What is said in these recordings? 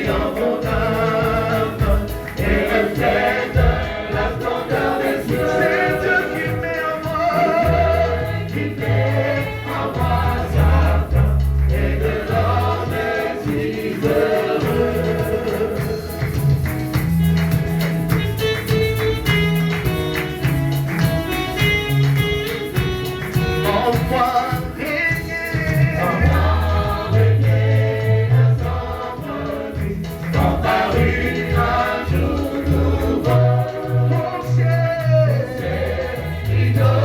en mon âme, et reflète la splendeur des cieux. C'est Dieu qui met en moi, qui fait en moi sa flamme, et de l'or je suis heureux. En moi régner, ensemble, dans ta rue un jour nouveau, mon ciel, rideau.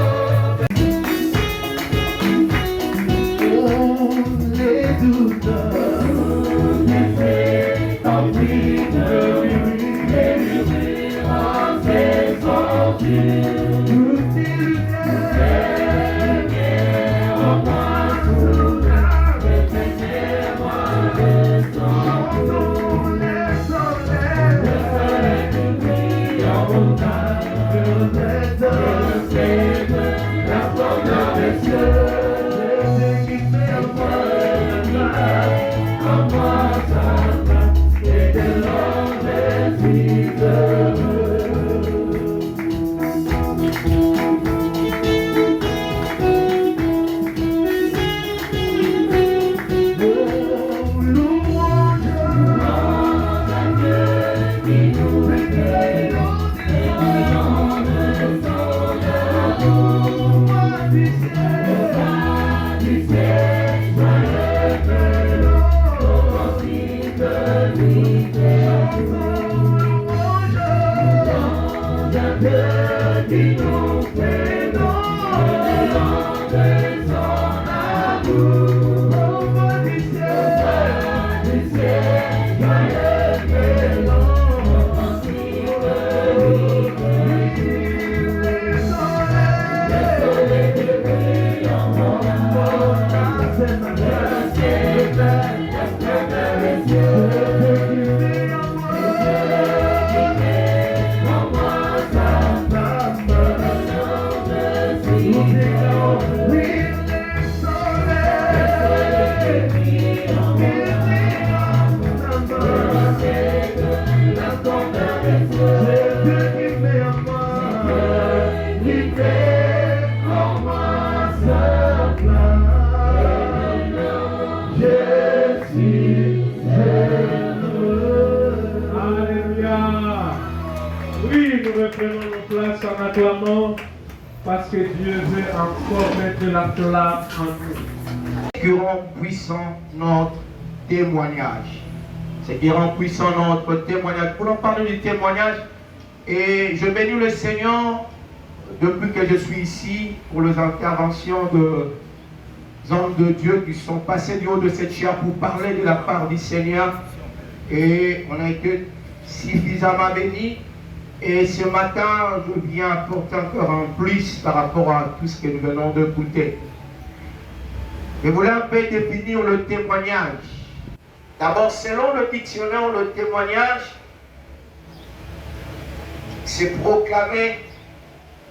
Oh, les douleurs, en prix de lui, les en ses ordures, toutes les lumières. Parce que Dieu veut encore mettre la flamme en nous. Ce qui rend puissant notre témoignage. Ce qui rend puissant notre témoignage. Pour en parler du témoignage, et je bénis le Seigneur depuis que je suis ici pour les interventions des hommes de Dieu qui sont passés du haut de cette chaire pour parler de la part du Seigneur. Et on a été suffisamment bénis. Et ce matin, je viens apporter encore un plus par rapport à tout ce que nous venons d'écouter. Je voulais un peu définir le témoignage. D'abord, selon le dictionnaire, le témoignage, c'est proclamer,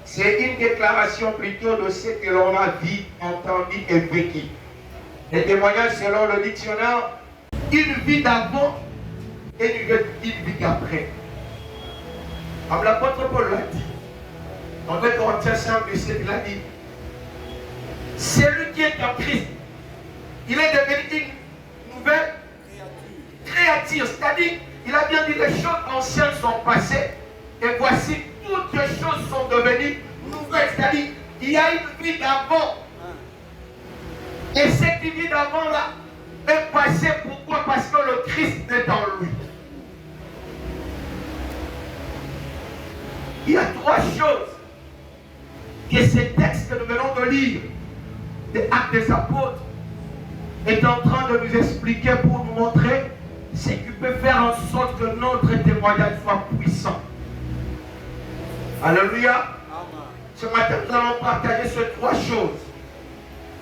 c'est une déclaration plutôt de ce que l'on a vu, entendu et vécu. Le témoignage, selon le dictionnaire, une vie d'avant et une vie d'après. Comme l'apôtre Paul l'a dit, dans 2 Corinthiens 5, il a dit, celui qui est en Christ, il est devenu une nouvelle créature. C'est-à-dire, il a bien dit, les choses anciennes sont passées, et voici, toutes les choses sont devenues nouvelles. C'est-à-dire, il y a une vie d'avant. Et cette vie d'avant-là est passée, pourquoi? Parce que le Christ est en lui. Il y a 3 choses que ces textes que nous venons de lire, des Actes des Apôtres, est en train de nous expliquer pour nous montrer ce qui peut faire en sorte que notre témoignage soit puissant. Alléluia. Ce matin, nous allons partager ces 3 choses.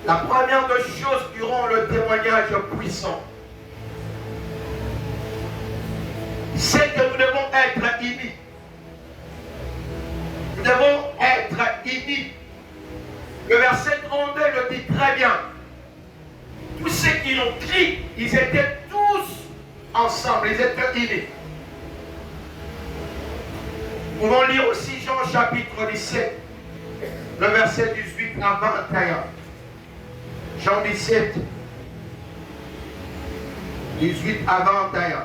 La première des choses qui rend le témoignage puissant, c'est que nous devons être unis. Nous devons être unis. Le verset 32 le dit très bien. Tous ceux qui l'ont crié, ils étaient tous ensemble. Vous êtes unis. Nous pouvons lire aussi Jean chapitre 17, le verset 18 à 21. Jean 17, 18 à 21.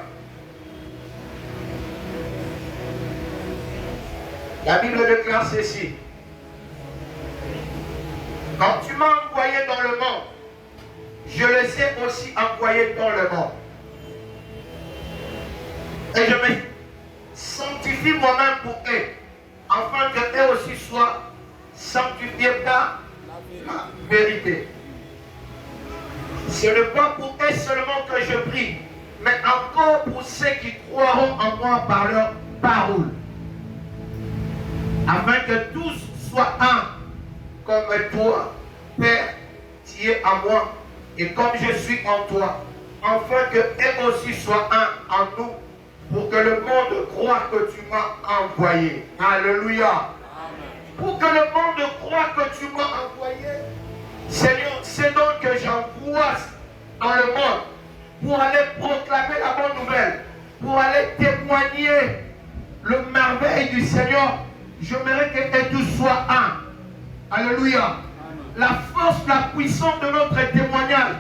La Bible déclare ceci. Quand tu m'as envoyé dans le monde, je les ai aussi envoyés dans le monde. Et je me sanctifie moi-même pour eux, afin qu'eux aussi soient sanctifiés par la vérité. Ce n'est pas pour eux seulement que je prie, mais encore pour ceux qui croiront en moi par leur parole, afin que tous soient un, comme toi, Père, tu es en moi, et comme je suis en toi, afin que eux aussi soient un en nous, pour que le monde croie que tu m'as envoyé. Alléluia. Amen. Pour que le monde croie que tu m'as envoyé. Seigneur, c'est donc que j'envoie dans le monde pour aller proclamer la bonne nouvelle, pour aller témoigner le merveille du Seigneur. J'aimerais que tous soient un. Alléluia. Amen. La force, la puissance de notre témoignage,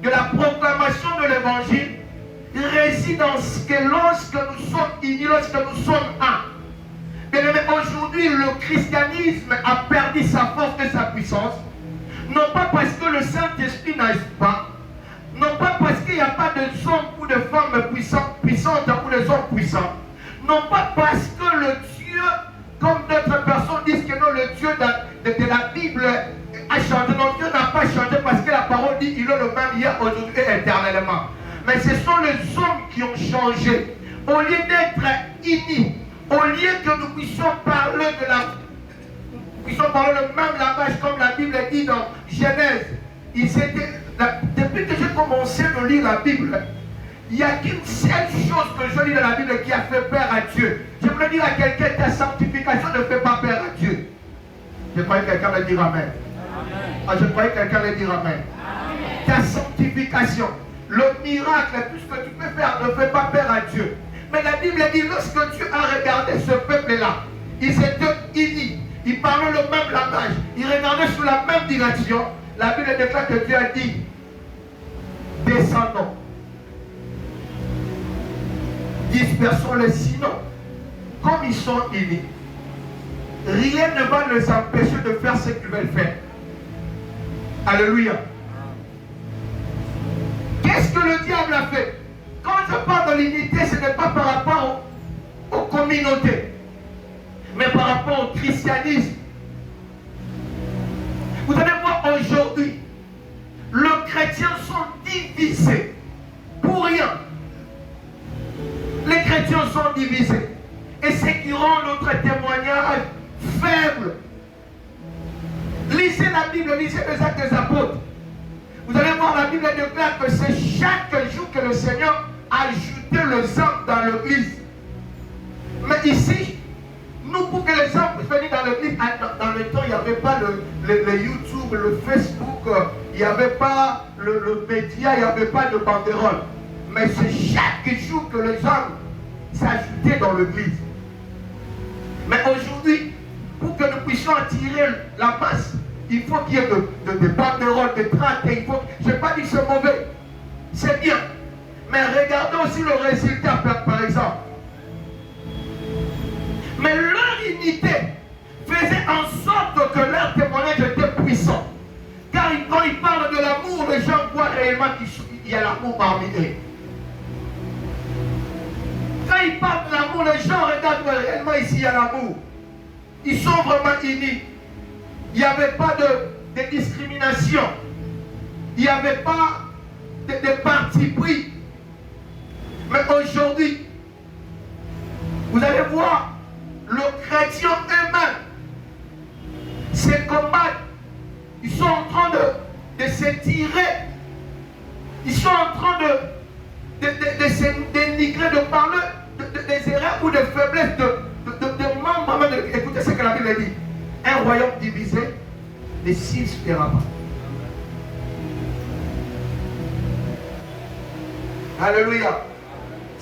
de la proclamation de l'évangile, réside dans ce que lorsque nous sommes unis, lorsque nous sommes un. Mais aujourd'hui, le christianisme a perdu sa force et sa puissance. Non pas parce que le Saint-Esprit n'agit pas, non pas parce qu'il n'y a pas de hommes ou de femmes puissantes ou de hommes puissants, non pas parce que le Dieu, comme d'autres personnes disent que non, le Dieu de la Bible a changé. Non, Dieu n'a pas changé parce que la parole dit qu'il est le même hier, aujourd'hui et éternellement. Mais ce sont les hommes qui ont changé. Au lieu d'être unis, au lieu que nous puissions parler le même langage comme la Bible dit dans Genèse. Depuis que j'ai commencé de lire la Bible, il n'y a qu'une seule chose que je lis dans la Bible qui a fait peur à Dieu. Je voulais dire à quelqu'un, ta sanctification ne fait pas peur à Dieu. Je croyais que quelqu'un allait dire Amen. Je croyais que quelqu'un allait dire Amen. Ta sanctification. Le miracle, tout ce que tu peux faire ne fait pas peur à Dieu. Mais la Bible dit, lorsque Dieu a regardé ce peuple-là, ils étaient unis, ils parlaient le même langage, ils regardaient sur la même direction. La Bible déclare que Dieu a dit, descendons, dispersons-les, sinon, comme ils sont unis, rien ne va les empêcher de faire ce qu'ils veulent faire. Alléluia. Qu'est-ce que le diable a fait? Quand je parle de l'unité, ce n'est pas par rapport aux communautés, mais par rapport au christianisme. Vous allez voir aujourd'hui, les chrétiens sont divisés pour rien. Les chrétiens sont divisés. Et ce qui rend notre témoignage faible. Lisez la Bible, lisez les Actes des Apôtres. Vous allez voir, la Bible déclare que c'est chaque jour que le Seigneur a ajouté les âmes dans l'église. Mais ici, nous, pour que les âmes puissent venir dans l'église, dans le temps, il n'y avait pas le YouTube, le Facebook, il n'y avait pas le média, il n'y avait pas de banderole. Mais c'est chaque jour que les âmes s'ajoutaient dans l'église. Mais aujourd'hui, pour que nous puissions attirer la masse, il faut qu'il y ait des banderoles, des tracts. Je n'ai pas dit que c'est mauvais. C'est bien. Mais regardez aussi le résultat, par exemple. Mais leur unité faisait en sorte que leur témoignage était puissant. Car quand ils parlent de l'amour, les gens voient réellement qu'il y a l'amour parmi eux. Quand ils parlent de l'amour, les gens regardent réellement ici, il y a l'amour. Ils sont vraiment unis. Il n'y avait pas de discrimination. Il n'y avait pas de parti pris. Mais aujourd'hui, vous allez voir, les chrétiens eux-mêmes se combattent. Ils sont en train de se tirer. Ils sont en train de se dénigrer, de parler des erreurs ou des faiblesses de membres. Écoutez ce que la Bible dit. Un royaume divisé ne subsistera pas. Alléluia.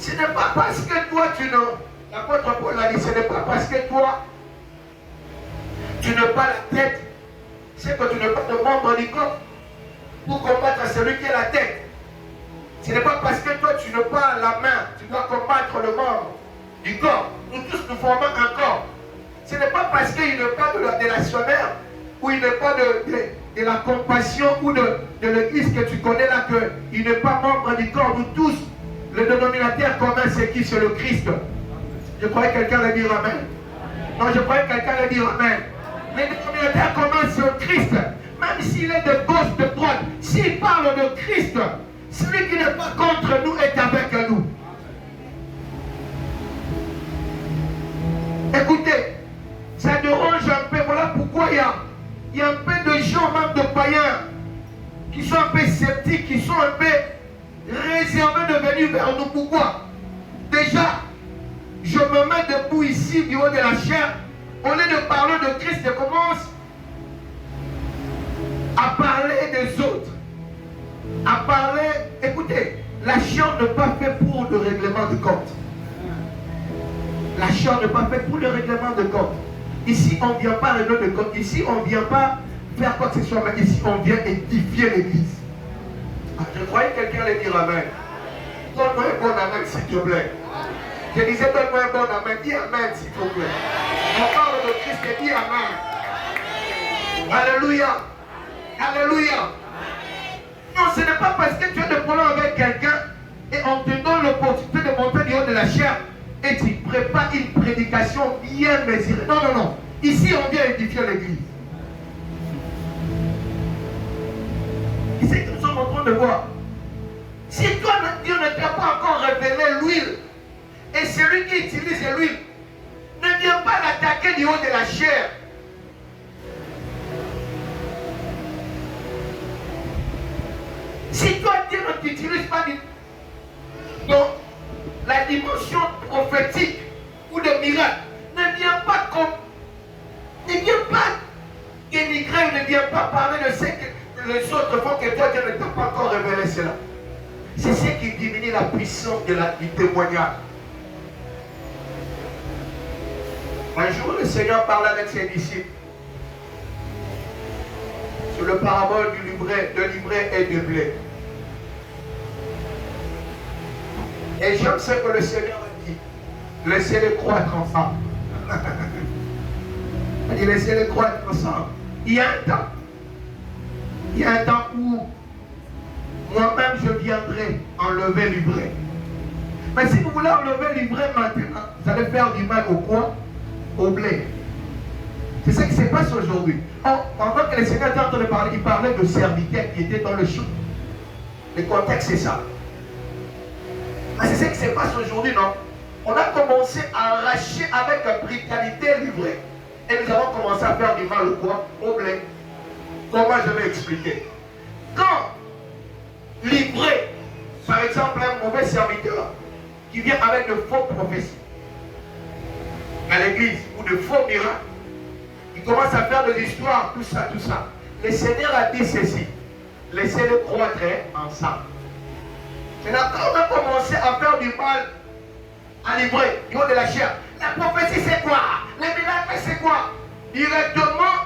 Ce n'est pas parce que toi tu ne... L'apôtre Paul a dit, ce n'est pas parce que toi tu n'as pas la tête, c'est que tu n'as pas de membre du corps pour combattre celui qui a la tête. Ce n'est pas parce que toi tu n'as pas la main, tu dois combattre le membre du corps. Nous tous nous formons un corps. Ce n'est pas parce qu'il n'y a pas de la sommaire ou il n'y a pas de la compassion ou de l'église que tu connais là qu'il n'est pas membre du corps. Nous tous, le dénominateur commun c'est qui? C'est le Christ. Je croyais que quelqu'un allait dire Amen. Non, je croyais que quelqu'un allait dire Amen. Le dénominateur commun c'est le Christ. Même s'il est de gauche, de droite, s'il parle de Christ, celui qui n'est pas contre nous est avec nous. Écoutez, ça dérange un peu. Voilà pourquoi il y a un peu de gens, même de païens, qui sont un peu sceptiques, qui sont un peu réservés de venir vers nous. Pourquoi? Déjà, je me mets debout ici du haut de la chair. Au lieu de parler de Christ, je commence à parler des autres. À parler, écoutez, la chair n'est pas faite pour le règlement de compte. La chair n'est pas faite pour le règlement de compte. Ici, on ne vient pas régler de compte. Ici, on ne vient pas faire quoi que ce soit. Mais ici, on vient édifier l'église. Je croyais que quelqu'un allait dire Amen. Donne-moi un bon Amen, s'il te plaît. Je disais, donne-moi un bon Amen. Dis Amen, s'il te plaît. On parle de Christ et dis Amen. Alléluia. Alléluia. Non, ce n'est pas parce que tu as des problèmes avec quelqu'un et on te donne l'opportunité de monter du haut de la chair et tu prépares une prédication bien mesurée. Non, non, non. Ici, on vient édifier l'église. Et c'est ce que nous sommes en train de voir. Si toi, Dieu ne t'a pas encore révélé l'huile, et celui qui utilise l'huile ne vient pas l'attaquer du haut de la chair. Si toi, Dieu ne t'utilise pas dans la dimension prophétique ou de miracle, ne viens pas dénigrer, ne viens pas parler de ce que les autres font que toi, Dieu ne t'a pas encore révélé cela. C'est ce qui diminue la puissance du témoignage. Un jour, le Seigneur parle avec ses disciples sur le parabole du livret et du blé. Et j'aime ce que le Seigneur a dit. Laissez-les croître ensemble. Il a dit laissez-les croître ensemble. Il y a un temps. Il y a un temps où moi-même je viendrai enlever l'ivraie. Mais si vous voulez enlever l'ivraie maintenant, vous allez faire du mal au quoi? Au blé. C'est ce qui se passe aujourd'hui. Pendant que le Seigneur était en train de parler, il parlait de serviteurs qui étaient dans le champ. Le contexte c'est ça. Mais c'est ce qui se passe aujourd'hui, non? On a commencé à arracher avec brutalité l'ivraie. Et nous avons commencé à faire du mal au quoi? Au blé. Comment je vais expliquer? Quand l'ivraie, par exemple un mauvais serviteur qui vient avec de faux prophéties à l'église ou de faux miracles, il commence à faire des histoires, tout ça, tout ça. Le Seigneur a dit ceci, laissez-les croître ensemble. Maintenant, quand on a commencé à faire du mal à l'ivraie, du haut de la chair, la prophétie c'est quoi? Les miracles c'est quoi? Directement,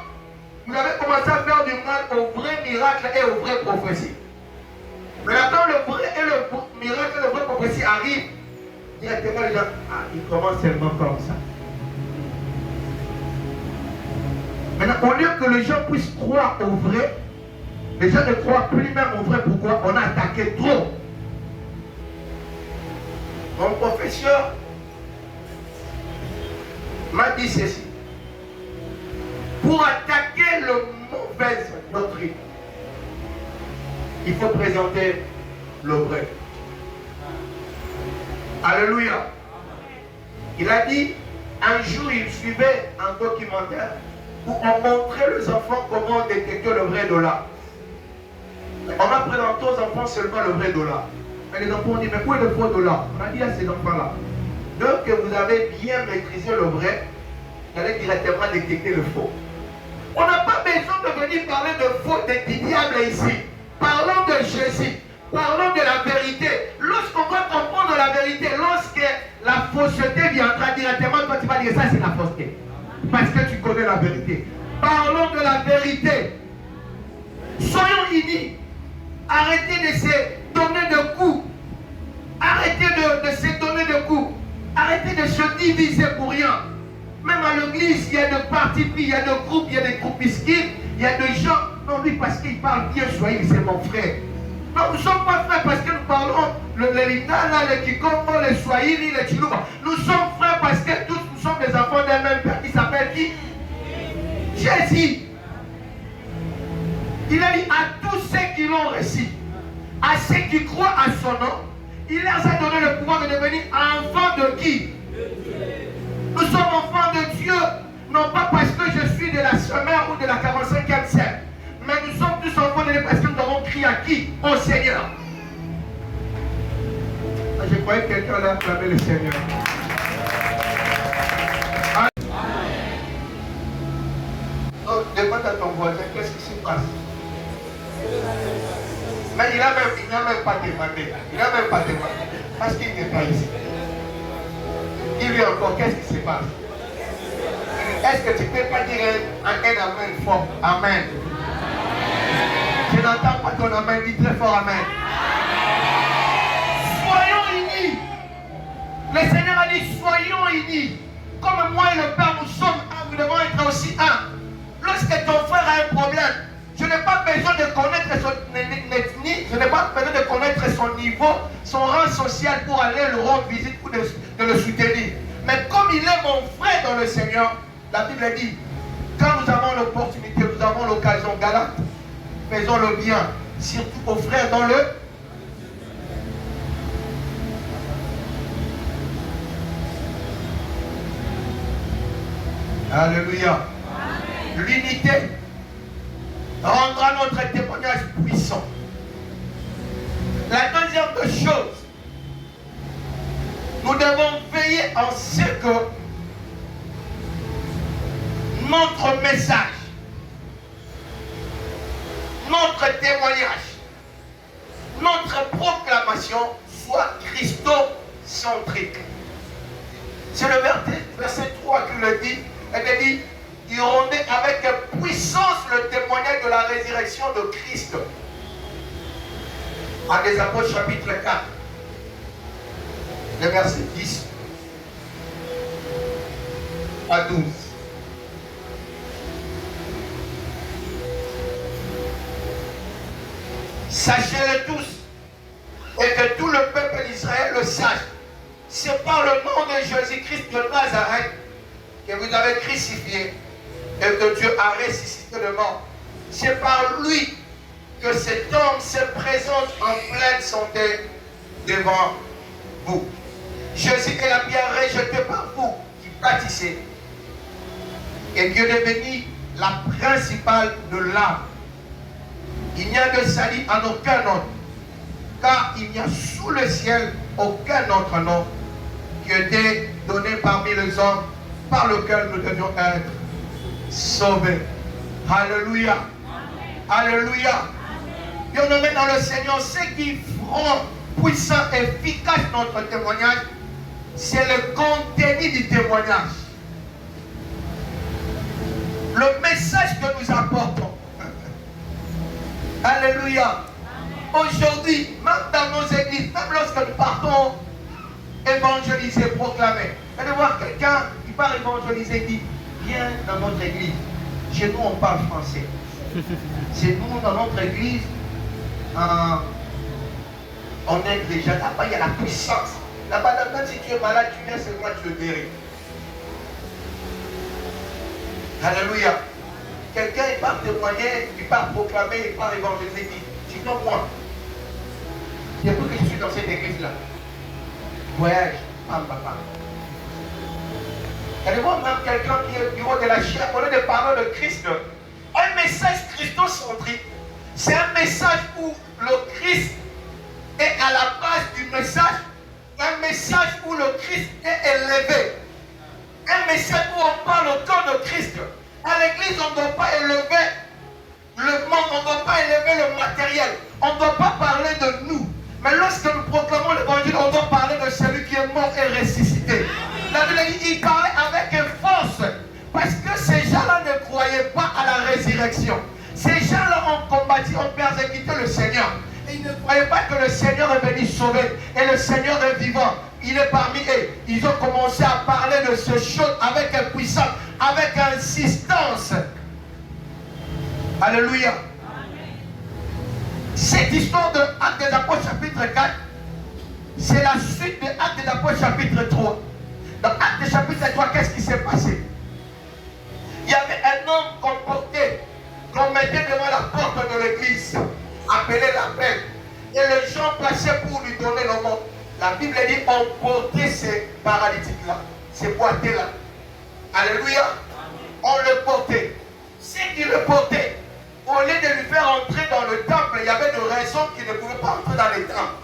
vous avez commencé à faire du mal aux vrais miracles et aux vraies prophéties. Maintenant, quand le vrai et le miracle et le vrai prophétie arrivent, directement les gens, ils commencent seulement comme ça. Maintenant, au lieu que les gens puissent croire au vrai, les gens ne croient plus même au vrai. Pourquoi? On a attaqué trop. Mon professeur m'a dit ceci. Pour attaquer le mauvais doctrine, il faut présenter le vrai. Alléluia. Il a dit, un jour il suivait un documentaire où on montrait aux enfants comment détecter le vrai dollar. On a présenté aux enfants seulement le vrai dollar. Mais les enfants ont dit, mais où est le faux dollar? On a dit à ces enfants-là, dès que vous avez bien maîtrisé le vrai, vous allez directement détecter le faux. On n'a pas besoin de venir parler de faux, du diable ici. Parlons de Jésus. Parlons de la vérité. Lorsqu'on va comprendre la vérité, lorsque la fausseté viendra directement, toi tu vas dire ça c'est la fausseté. Parce que tu connais la vérité. Parlons de la vérité. Soyons unis. Arrêtez de se donner de coups. Arrêtez de se donner de coups. Arrêtez de se diviser pour rien. Même à l'église, il y a des partis pris, il y a des groupes, il y a des groupuscules, il y a des gens. Non, lui, parce qu'il parle bien, soyez, c'est mon frère. Non, nous ne sommes pas frères parce que nous parlons le Lingala, le Kikongo, le Swahili, le Chiluba. Nous sommes frères parce que tous nous sommes des enfants d'un même père qui s'appelle qui? Jésus. Il a dit à tous ceux qui l'ont reçu, à ceux qui croient à son nom, il leur a donné le pouvoir de devenir enfants de qui? Nous sommes enfants de Dieu, non pas parce que je suis de la semeur ou de la 45e siècle, mais nous sommes tous enfants de Dieu parce que nous avons crié à qui? Au Seigneur. Je croyais que quelqu'un allait acclamer le Seigneur. Donc, demande à ton voisin, qu'est-ce qui se passe? Mais il n'a même pas demandé. Il n'a même pas demandé. Parce qu'il n'est pas ici. Il lui encore, qu'est-ce qui se passe? Est-ce que tu ne peux pas dire un amen fort? Amen. Je n'entends pas ton amen, dis très fort amen. Soyons unis. Le Seigneur a dit soyons unis. Comme moi et le Père nous sommes un, nous devons être aussi un. Lorsque ton frère a un problème, je n'ai pas besoin de connaître son ethnie, je n'ai pas besoin de connaître son niveau, son rang social pour aller le rendre visite ou de le soutenir. Mais comme il est mon frère dans le Seigneur, la Bible dit, quand nous avons l'opportunité, nous avons l'occasion, Galates, faisons le bien, surtout aux frères dans le... Alléluia. L'unité rendra notre témoignage puissant. La deuxième chose, nous devons veiller en ce que notre message, notre témoignage, notre proclamation soit christocentrique. C'est le verset 3 qui le dit. Elle dit, il rendait avec puissance le témoignage de la résurrection de Christ. En des Apôtres chapitre 4, le verset 10 à 12. Sachez-le tous, et que tout le peuple d'Israël le sache. C'est par le nom de Jésus-Christ de Nazareth que vous avez crucifié et que Dieu a ressuscité de mort. C'est par lui que cet homme se présente en pleine santé devant vous. Jésus est la pierre rejetée par vous qui bâtissez. Et Dieu est devenu la principale de l'âme. Il n'y a de salut en aucun autre, car il n'y a sous le ciel aucun autre nom qui a été donné parmi les hommes par lequel nous devions être sauvés. Alléluia. Alléluia. Bien-aimés dans le Seigneur, ce qui rend puissant et efficace notre témoignage, c'est le contenu du témoignage. Le message que nous apportons. Alléluia. Aujourd'hui, même dans nos églises, même lorsque nous partons évangéliser, proclamer, vous allez voir quelqu'un qui part évangéliser, dit, viens dans notre église. Chez nous, on parle français. C'est nous, dans notre église, on est déjà là-bas, il y a la puissance. Là-bas, même si tu es malade, tu viens, c'est moi qui te guéris. Alléluia. Quelqu'un, il part témoigner, il part proclamer, il part évangéliser, il dit, sinon moi, depuis que je suis dans cette église-là, voyage, papa. Allez voir même quelqu'un qui est du haut de la chair, au lieu de parler de Christ, un message christocentrique, c'est un message où le Christ est à la base du message, un message où le Christ est élevé, un message où on parle au corps de Christ. À l'église, on ne doit pas élever le monde, on ne doit pas élever le matériel, On ne doit pas parler de nous. Mais lorsque nous proclamons l'évangile, on doit parler de celui qui est mort et ressuscité. La Bible dit, il parlait avec force. Parce que ces gens-là ne croyaient pas à la résurrection. Ces gens-là ont combattu, ont persécuté le Seigneur. Et ils ne croyaient pas que le Seigneur est venu sauver. Et le Seigneur est vivant. Il est parmi eux. Ils ont commencé à parler de ce choses avec puissance, avec insistance. Alléluia. Cette histoire de Actes des Apôtres chapitre 4, c'est la suite de Actes des Apôtres chapitre 3. Dans Actes chapitre 3, qu'est-ce qui s'est passé? Il y avait un homme qu'on mettait devant la porte de l'église, appelé l'appel. Et les gens passaient pour lui donner le mot. La Bible dit on portait ces paralytiques-là, ces boîtés-là. Alléluia. On le portait. Ceux qui le portaient, au lieu de lui faire entrer dans le temple, il y avait des raisons qu'il ne pouvait pas entrer dans les temples.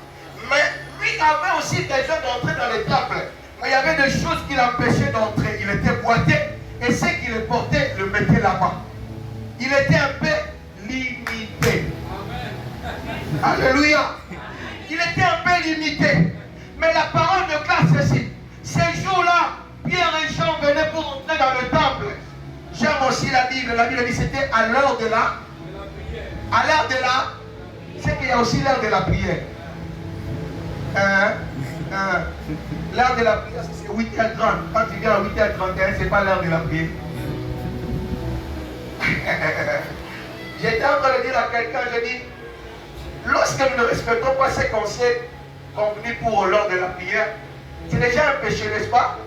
Mais lui avait aussi besoin d'entrer dans les temples. Mais il y avait des choses qui l'empêchaient d'entrer. Il était boité et ceux qui le portaient le mettaient là-bas. Il était un peu limité. Alléluia. Il était un peu limité. Mais la parole de classe ceci. Ces jours-là, Pierre et Jean venaient pour entrer dans le temple. J'aime aussi la Bible. La Bible dit c'était à l'heure de la... À l'heure de la... C'est qu'il y a aussi l'heure de la prière. L'heure de la prière, c'est 8h30. Quand tu viens à 8h31, c'est pas l'heure de la prière. J'étais en train de dire à quelqu'un, je dis, lorsque nous ne respectons pas ces conseils convenus pour l'heure de la prière, c'est déjà un péché, n'est-ce pas?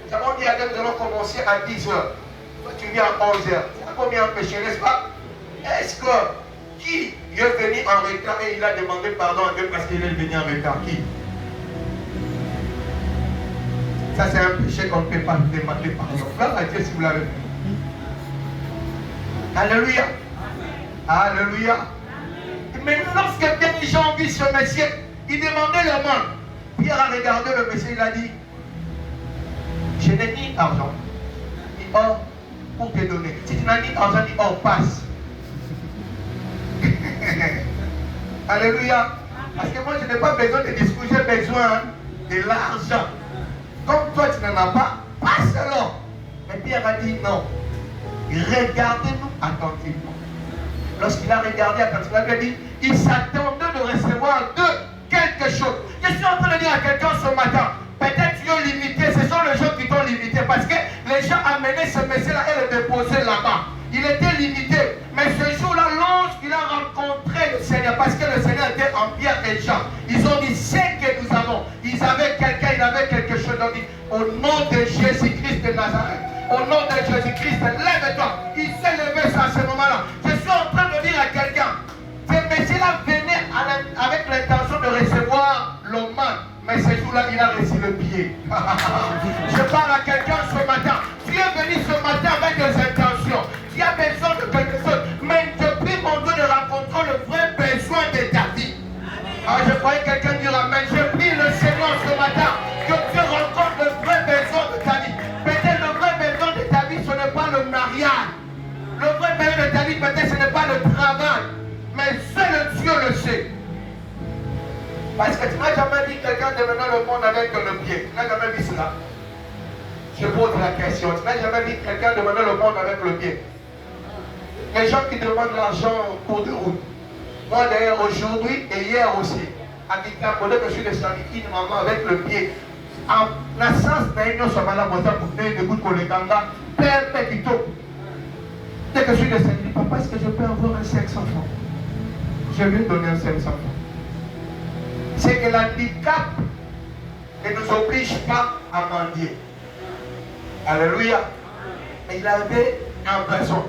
Nous avons dit à Dieu, nous allons commencer à 10h. Toi, tu viens à 11h. C'est combien un péché, n'est-ce pas? Est-ce que qui est venu en retard et il a demandé pardon à Dieu parce qu'il est venu en retard? Qui? Ça, c'est un péché qu'on ne peut pas demander pardon. Gloire à Dieu si vous l'avez fait. Alléluia. Alléluia. Mais lorsque bien les gens ont vu ce monsieur, il demandait le monde. Pierre a regardé le monsieur, il a dit, je n'ai ni argent, ni or pour te donner. Si tu n'as ni argent, ni or, passe. Alléluia. Parce que moi, je n'ai pas besoin de discours, j'ai besoin de l'argent. Comme toi, tu n'en as pas, passe alors. Mais Pierre a dit non. Regardez-nous attentivement. Lorsqu'il a regardé attentivement, il a dit, il s'attendait de recevoir de quelque chose. Je suis en train de dire à quelqu'un ce matin, peut-être tu es limité, ce sont les gens qui t'ont limité, parce que les gens amenaient ce monsieur-là et le déposaient là-bas. Il était limité. Mais ce jour-là, lorsqu'il a rencontré le Seigneur, parce que le Seigneur était en Pierre et Jean, ils ont dit, c'est que nous avons. Ils avaient quelqu'un, il avait quelque chose. Ils ont dit, au nom de Jésus-Christ de Nazareth, au nom de Jésus-Christ, lève-toi. Il s'est levé à ce moment-là. Je suis en train de dire à quelqu'un, ce monsieur-là venait avec l'intention de recevoir l'hommage. Mais ce jour-là, il a reçu le pied. Je parle à quelqu'un ce matin. Tu es venu ce matin avec des intentions. Tu as besoin de quelque chose. Mais depuis mon Dieu de rencontrer le vrai besoin de ta vie. Ah, je croyais quelqu'un dire amen. Je prie le Seigneur ce matin que tu rencontres le vrai besoin de ta vie. Peut-être le vrai besoin de ta vie, ce n'est pas le mariage. Le vrai besoin de ta vie, peut-être ce n'est pas le travail. Mais seul Dieu le sait. Parce que tu n'as jamais vu quelqu'un devenir le monde avec le pied. Tu n'as jamais vu cela. Je pose la question. Tu n'as jamais vu quelqu'un devenir le monde avec le pied. Les gens qui demandent l'argent en cours de route. Moi d'ailleurs aujourd'hui et hier aussi, à Kikapode, je suis descendu une maman avec le pied. En naissance, nous sommes là pour faire des gouttes pour les gangas. Père Petito. Dès que je suis descendu, papa, est-ce que je peux avoir un 500 francs? Je vais donner un 500 francs. C'est que l'handicap ne nous oblige pas à mendier. Alléluia. Mais il avait un besoin.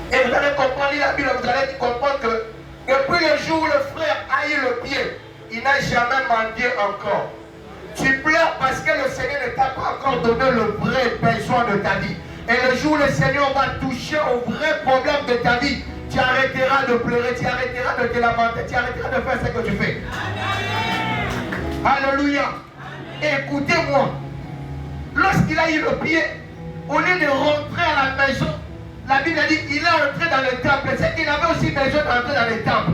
Et vous allez comprendre la Bible, vous allez comprendre que depuis le jour où le frère a eu le pied, il n'a jamais mendié encore. Tu pleures parce que le Seigneur ne t'a pas encore donné le vrai besoin de ta vie. Et le jour où le Seigneur va toucher au vrai problème de ta vie, tu arrêteras de pleurer, tu arrêteras de te lamenter, tu arrêteras de faire ce que tu fais. Alléluia. Écoutez-moi. Lorsqu'il a eu le pied, au lieu de rentrer à la maison, La Bible dit qu'il est entré dans le temple. C'est qu'il avait aussi besoin d'entrer dans le temple.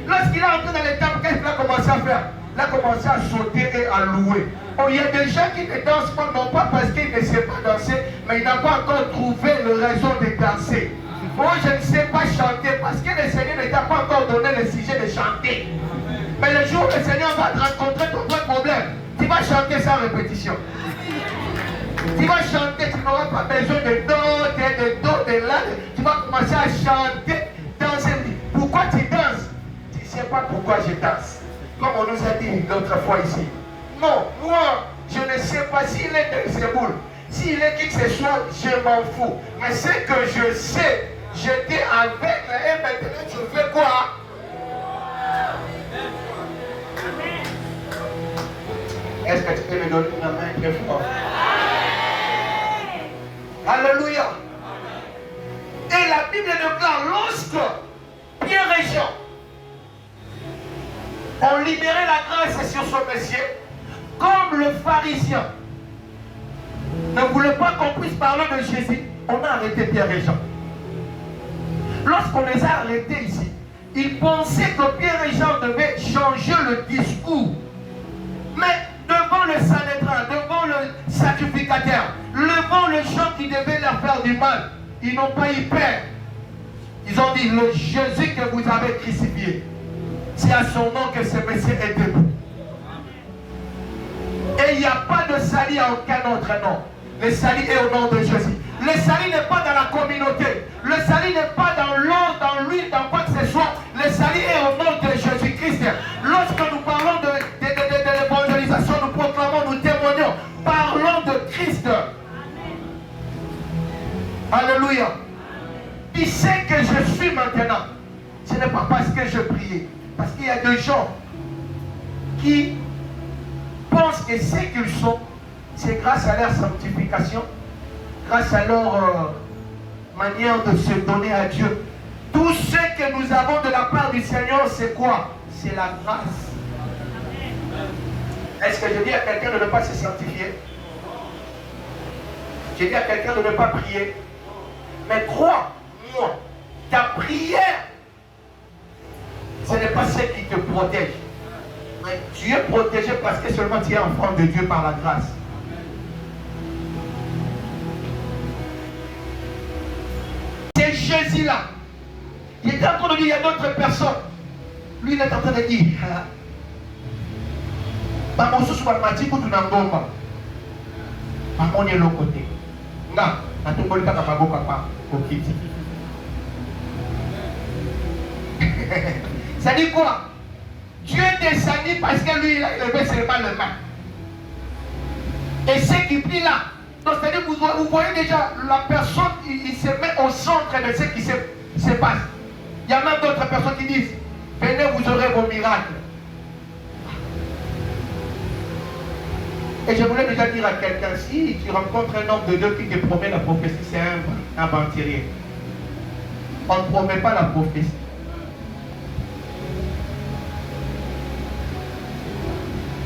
Lorsqu'il est entré dans le temple, qu'est-ce qu'il a commencé à faire? Il a commencé à sauter et à louer. Oh, il y a des gens qui ne dansent pas, non pas parce qu'ils ne savent pas danser, mais ils n'ont pas encore trouvé le raison de danser. Moi, je ne sais pas chanter parce que le Seigneur ne t'a pas encore donné le sujet de chanter. Mais le jour où le Seigneur va te rencontrer ton vrai problème, tu vas chanter sans répétition. Tu vas chanter, tu n'auras pas besoin de do, de la. Tu vas commencer à chanter, danser. Pourquoi tu danses? Tu ne sais pas pourquoi je danse. Comme on nous a dit l'autre fois ici. Non, moi, je ne sais pas s'il est de Séboul. S'il est qui que ce soit, je m'en fous. Mais ce que je sais, j'étais avec et maintenant je fais quoi? Est-ce que tu peux me donner une main très fort? Alléluia. Et la Bible déclare, lorsque Pierre et Jean ont libéré la grâce sur ce monsieur, comme le pharisien ne voulait pas qu'on puisse parler de Jésus, on a arrêté Pierre et Jean. Lorsqu'on les a arrêtés ici, ils pensaient que Pierre et Jean devaient changer le discours. Mais devant le Sanhédrin, devant le sacrificateur, devant les gens qui devaient leur faire du mal, ils n'ont pas eu peur. Ils ont dit, le Jésus que vous avez crucifié, c'est à son nom que ce monsieur est debout. Et il n'y a pas de salut à aucun autre nom. Le salut est au nom de Jésus. Le salut n'est pas dans la communauté. Le salut n'est pas dans l'eau, dans l'huile, dans quoi que ce soit. Le salut est au nom de Jésus-Christ. Lorsque nous parlons de l'évangélisation, nous proclamons, nous témoignons. Parlons de Christ. Alléluia. Qui sait que je suis maintenant? Ce n'est pas parce que je priais. Parce qu'il y a des gens qui pensent que ce qu'ils sont, c'est grâce à leur sanctification, grâce à leur manière de se donner à Dieu. Tout ce que nous avons de la part du Seigneur, c'est quoi? C'est la grâce. Est-ce que je dis à quelqu'un de ne pas se sanctifier? Je dis à quelqu'un de ne pas prier. Mais crois-moi, ta prière, ce n'est pas ce qui te protège. Mais tu es protégé parce que seulement tu es enfant de Dieu par la grâce. C'est Jésus-là. Il était en train de dire, il y a d'autres personnes. Lui, il est en train de dire, Maman, ce soit mati pour tout n'angomba. Maman, on est l'autre côté. Nga, na tout le monde a mago papa, ok. Ça dit quoi? Dieu descendit parce que lui, il a levé seulement le main. Et ce qui prie là, donc c'est-à-dire vous voyez déjà, la personne, il se met au centre de ce qui se passe. Il y a même d'autres personnes qui disent, venez, vous aurez vos miracles. Et je voulais déjà dire à quelqu'un, si tu rencontres un homme de Dieu qui te promet la prophétie, c'est un aventurier. On ne promet pas la prophétie.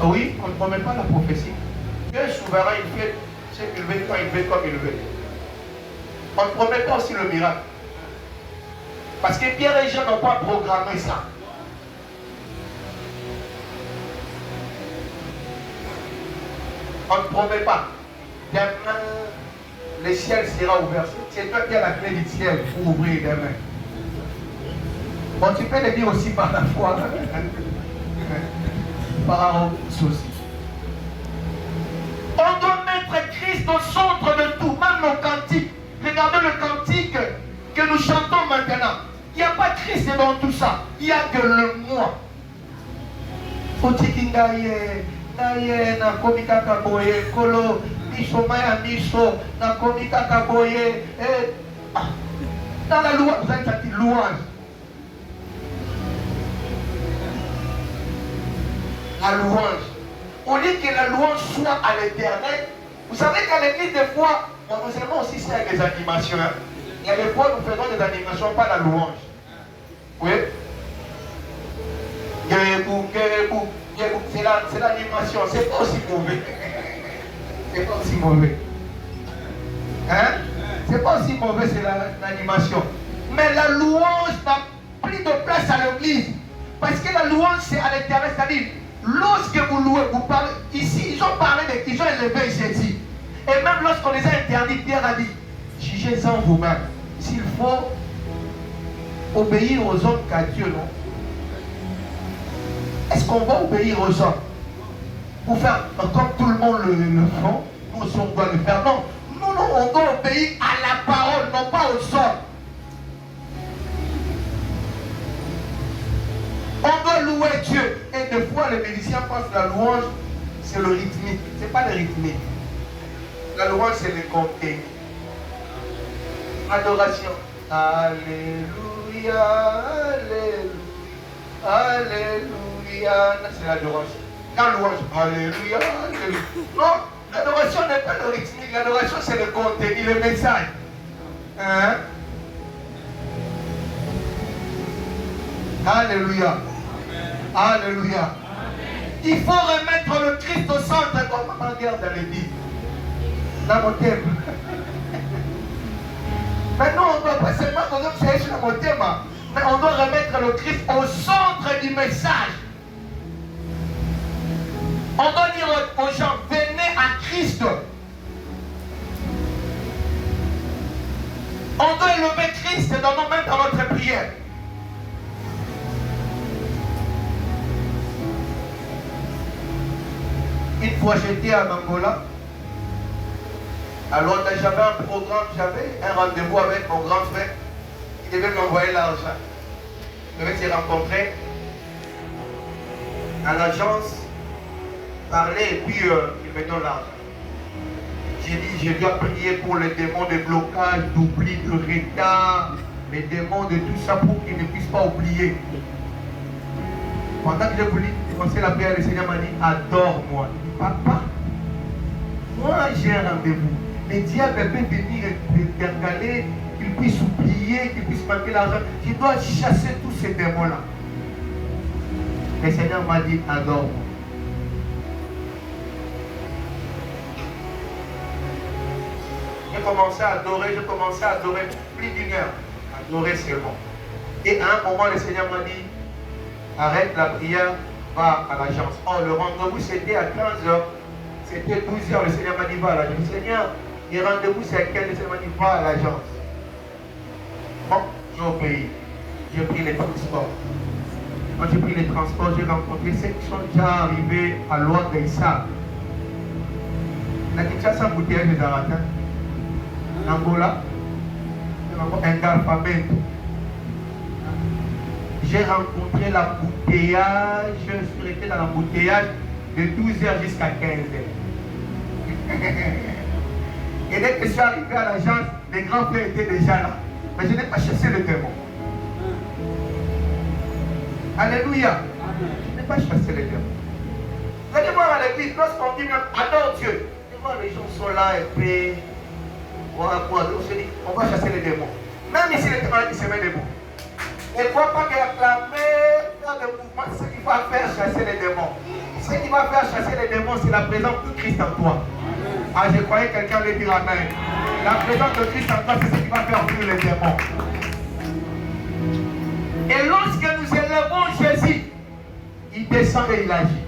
Oui, on ne promet pas la prophétie. Dieu est souverain, il fait ce qu'il veut, quand il veut, comme il veut. On ne promet pas aussi le miracle. Parce que Pierre et Jean n'ont pas programmé ça. On ne promet pas. Demain, le ciel sera ouvert. C'est toi qui as la clé du ciel pour ouvrir demain. Bon, tu peux le dire aussi par la foi. Par souci. On doit mettre Christ au centre de tout, même nos cantiques. Regardez le cantique que nous chantons maintenant. Il n'y a pas Christ dans tout ça. Il n'y a que le moi. Na komika kaboye kolo miso maya miso na komika kaboye dans la louange, vous avez dit louange. La louange. On dit que la louange soit à l'éternel. Vous savez qu'à l'église, des fois, non seulement aussi c'est avec des animations. Hein. Il y a des fois, nous faisons des animations, pas la louange. Oui. C'est l'animation, c'est pas aussi mauvais. C'est pas aussi mauvais. Hein? C'est pas aussi mauvais, c'est l'animation. Mais la louange n'a plus de place à l'église. Parce que la louange, c'est à l'intérieur. C'est-à-dire, lorsque vous louez, vous parlez. Ici, ils ont parlé, ils ont élevé Jésus. Et même lorsqu'on les a interdits, Pierre a dit, jugez-en vous-même. S'il faut obéir aux hommes qu'à Dieu, non? Est-ce qu'on va obéir aux hommes pour faire comme tout le monde le font? Nous aussi, on doit le faire. Non, nous, on doit obéir à la parole, non pas aux hommes. On doit louer Dieu. Et des fois, les musiciens pensent que la louange, c'est le rythmique. Ce n'est pas le rythmique. La louange, c'est le compté. Adoration. Alléluia, Alléluia, Alléluia. C'est l'adoration. La louange, Alléluia, Alléluia. Non, l'adoration n'est pas le rythmique. L'adoration, c'est le contenu, le message. Hein? Alléluia. Alléluia. Il faut remettre le Christ au centre, comme Maman Garde avait dit. Dans mon thème. Maintenant, on ne doit pas seulement chercher dans mon thème, mais on doit remettre le Christ au centre du message. On doit dire aux gens, venez à Christ. On doit élever Christ dans nos mains, dans notre prière. Une fois j'étais en Angola, alors j'avais un programme, j'avais un rendez-vous avec mon grand frère. Il devait m'envoyer l'argent. Je devais se rencontrer à l'agence, parler et puis il me donne l'argent. J'ai dit, je dois prier pour les démons de blocage, d'oubli, de retard, les démons de tout ça pour qu'ils ne puissent pas oublier. Pendant que j'ai voulu commencer la prière, le Seigneur m'a dit, adore-moi. Il dit, papa, moi j'ai un rendez-vous. Le diable peut venir intercaler, qu'il puisse oublier, qu'il puisse manquer l'argent. Je dois chasser tous ces démons-là. Le Seigneur m'a dit, adore-moi. J'ai commencé à adorer plus d'une heure. Adorer seulement. Et à un moment, le Seigneur m'a dit, arrête la prière, va à l'agence. Oh, le rendez-vous c'était à 15h, c'était 12h. Le Seigneur m'a dit, va à l'agence. Seigneur, le rendez-vous c'est à quel? Le Seigneur m'a dit, va à l'agence. Bon, j'ai obéi. J'ai pris les transports. Quand j'ai pris les transports, j'ai rencontré ceux qui sont déjà arrivés à l'Ouest d'Issa. La Kinshasa bouteille des Aratins. Angola, Engalpamento. J'ai rencontré l'embouteillage, je suis resté dans l'embouteillage de 12h jusqu'à 15h. Et dès que je suis arrivé à l'agence, les grands frères étaient déjà là. Mais je n'ai pas chassé le démon. Alléluia. Je n'ai pas chassé les démons. Vous allez voir à l'église, lorsqu'on dit adore Dieu, vous allez voir les gens sont là et puis on se dit, on va chasser les démons. Même ici, les démons, ils se mettent debout. Ne crois pas qu'acclamer, faire des mouvements, c'est ce qui va faire chasser les démons. Ce qui va faire chasser les démons, c'est la présence de Christ en toi. Ah, je croyais que quelqu'un allait dire amen. La présence de Christ en toi, c'est ce qui va faire fuir les démons. Et lorsque nous élevons Jésus, il descend et il agit.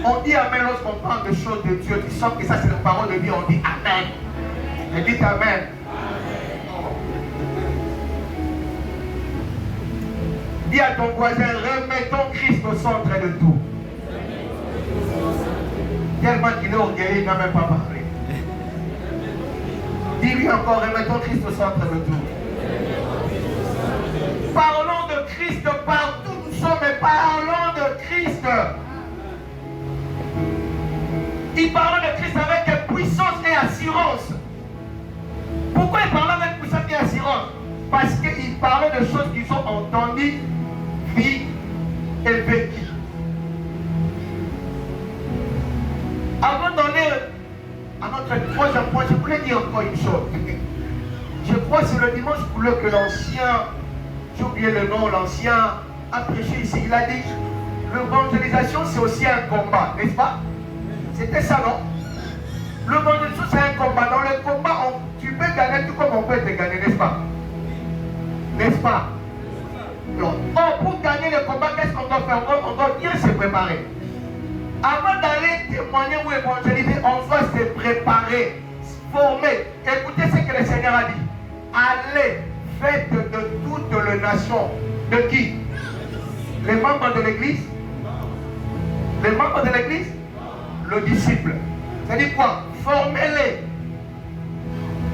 On dit amen lorsqu'on parle de choses de Dieu. Tu sens que ça c'est la parole de Dieu. On dit amen. Et dites amen. Dis à ton voisin, remettons Christ au centre de tout. Tellement qu'il est orgueilleux, il n'a même pas parlé. Dis-lui encore, remettons Christ au centre de tout. Parlons de Christ partout où nous sommes, mais parlons de Christ. Il parle de Christ avec puissance et assurance. Pourquoi il parle avec puissance et assurance? Parce qu'il parle de choses qu'ils ont entendues, vues et vécues. Avant d'aller à notre troisième point, je voulais dire encore une chose. Je crois que c'est le dimanche pour que l'ancien, j'ai oublié le nom, l'ancien a prêché ici. Il a dit, l'évangélisation c'est aussi un combat, n'est-ce pas? C'était ça, non? Le monde de tout, c'est un combat. Dans le combat, tu peux gagner tout comme on peut te gagner, n'est-ce pas? N'est-ce pas? Donc, pour gagner le combat, qu'est-ce qu'on doit faire? On doit bien se préparer. Avant d'aller témoigner ou évangéliser, on doit se préparer, se former. Écoutez ce que le Seigneur a dit. Allez, faites de toutes les nations. De qui? Les membres de l'Église? Les membres de l'Église? Le disciple. C'est-à-dire quoi? Formez-les.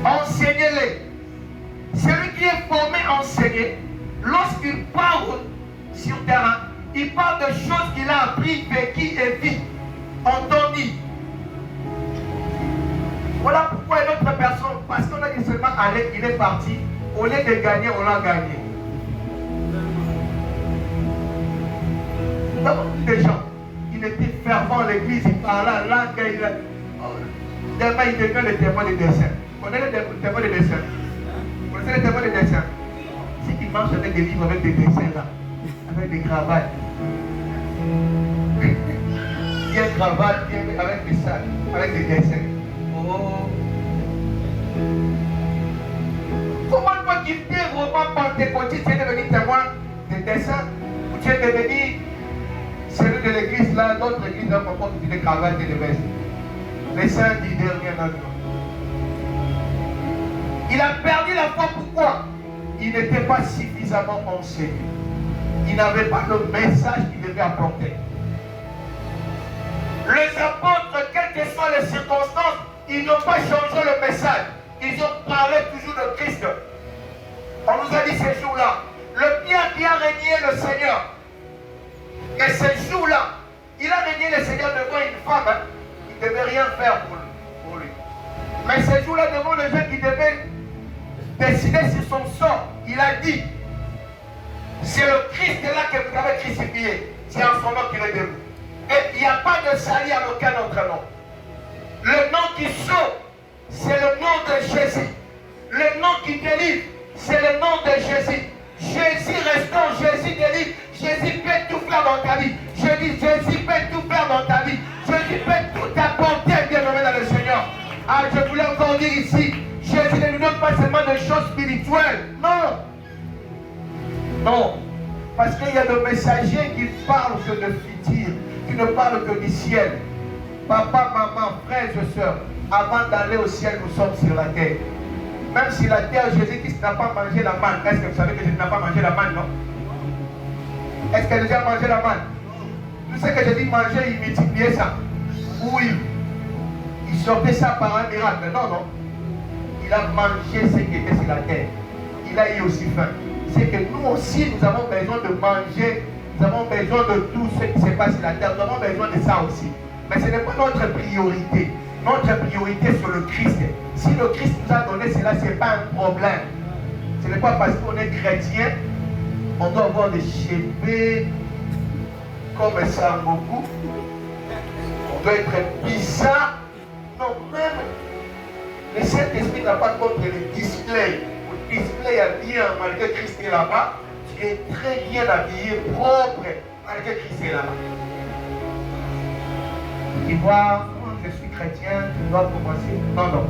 Enseignez-les. Celui qui est formé, enseigné, lorsqu'il parle sur terrain, il parle de choses qu'il a appris, vécu et vit, entendu. Voilà pourquoi une autre personne, parce qu'on a dit seulement aller, il est parti, au lieu de gagner, on l'a gagné. Donc, des gens, il était fervent à l'église, il parlait en langue, tellement il devient le témoin de dessin. Vous connaissez le témoin de dessin? Vous connaissez le témoin de dessin? C'est qu'il marche avec des livres, avec des dessins là, avec des cravates. Bien cravate, bien avec des sacs, avec des dessins. Oh. Comment toi qui t'es vraiment pentecôtiste, tu es devenu témoin de dessins, ou tu es devenu celui de l'église là, d'autres églises là, pour porter des cravates et des vestes. Les saints du dernier maintenant. Il a perdu la foi, pourquoi? Il n'était pas suffisamment enseigné. Il n'avait pas le message qu'il devait apporter. Les apôtres, quelles que soient les circonstances, ils n'ont pas changé le message. Ils ont parlé toujours de Christ. On nous a dit ces jours-là, le Pierre qui a régné le Seigneur. Et ces jours-là, il a régné le Seigneur devant une femme. Hein. Il ne devait rien faire pour lui. Mais ces jours-là, devant le gens qui devaient décider sur son sort, il a dit, c'est le Christ là que vous avez crucifié. C'est en son nom qu'il est debout. Et il n'y a pas de salut à aucun autre nom. Le nom qui sauve, c'est le nom de Jésus. Le nom qui délivre, c'est le nom de Jésus. Jésus restaure, Jésus délivre. Jésus peut tout faire dans ta vie. Je dis, Jésus peut tout faire dans ta vie. Jésus peut tout apporter, bien-aimé dans le Seigneur. Ah, je voulais encore dire ici, Jésus ne nous donne pas seulement des choses spirituelles. Non. Non. Parce qu'il y a des messagers qui parlent que de futur, qui ne parlent que du ciel. Papa, maman, frères et sœurs, avant d'aller au ciel, nous sommes sur la terre. Même si la terre, Jésus-Christ n'a pas mangé la manne. Est-ce que vous savez que Jésus n'a pas mangé la manne, non? Est-ce qu'il a déjà mangé la manne? Tout ce que Jésus mangeait, il multipliait ça. Oui. Il sortait ça par un miracle. Non, non. Il a mangé ce qui était sur la terre. Il a eu aussi faim. C'est que nous aussi, nous avons besoin de manger. Nous avons besoin de tout ce qui se passe sur la terre. Nous avons besoin de ça aussi. Mais ce n'est pas notre priorité. Notre priorité sur le Christ. Si le Christ nous a donné cela, ce n'est pas un problème. Ce n'est pas parce qu'on est chrétien, on doit avoir des cheveux comme ça beaucoup. On doit être bizarre. Non, même le Saint-Esprit n'a pas contre le display. Le display est bien malgré Christ est là-bas. Tu es très bien habillé, propre, malgré Christ est là-bas. Tu vois, je suis chrétien, tu dois commencer. Non, non.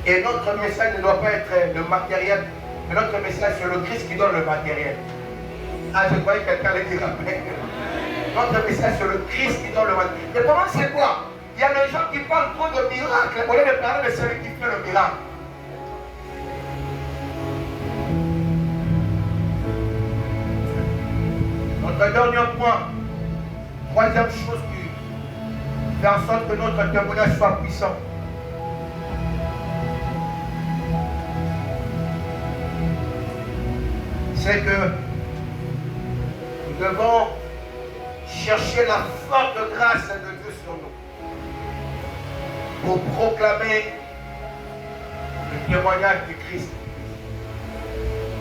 Et notre message ne doit pas être le matériel, mais notre message c'est le Christ qui donne le matériel. Ah, je croyais que quelqu'un allait dire après. Notre message c'est le Christ qui donne le matériel. Le problème c'est quoi? Il y a des gens qui parlent trop de miracles au lieu de parler de celui qui fait le miracle. Notre dernier point, troisième chose qui fait en sorte que notre témoignage soit puissant. C'est que nous devons chercher la forte grâce de Dieu sur nous pour proclamer le témoignage du Christ.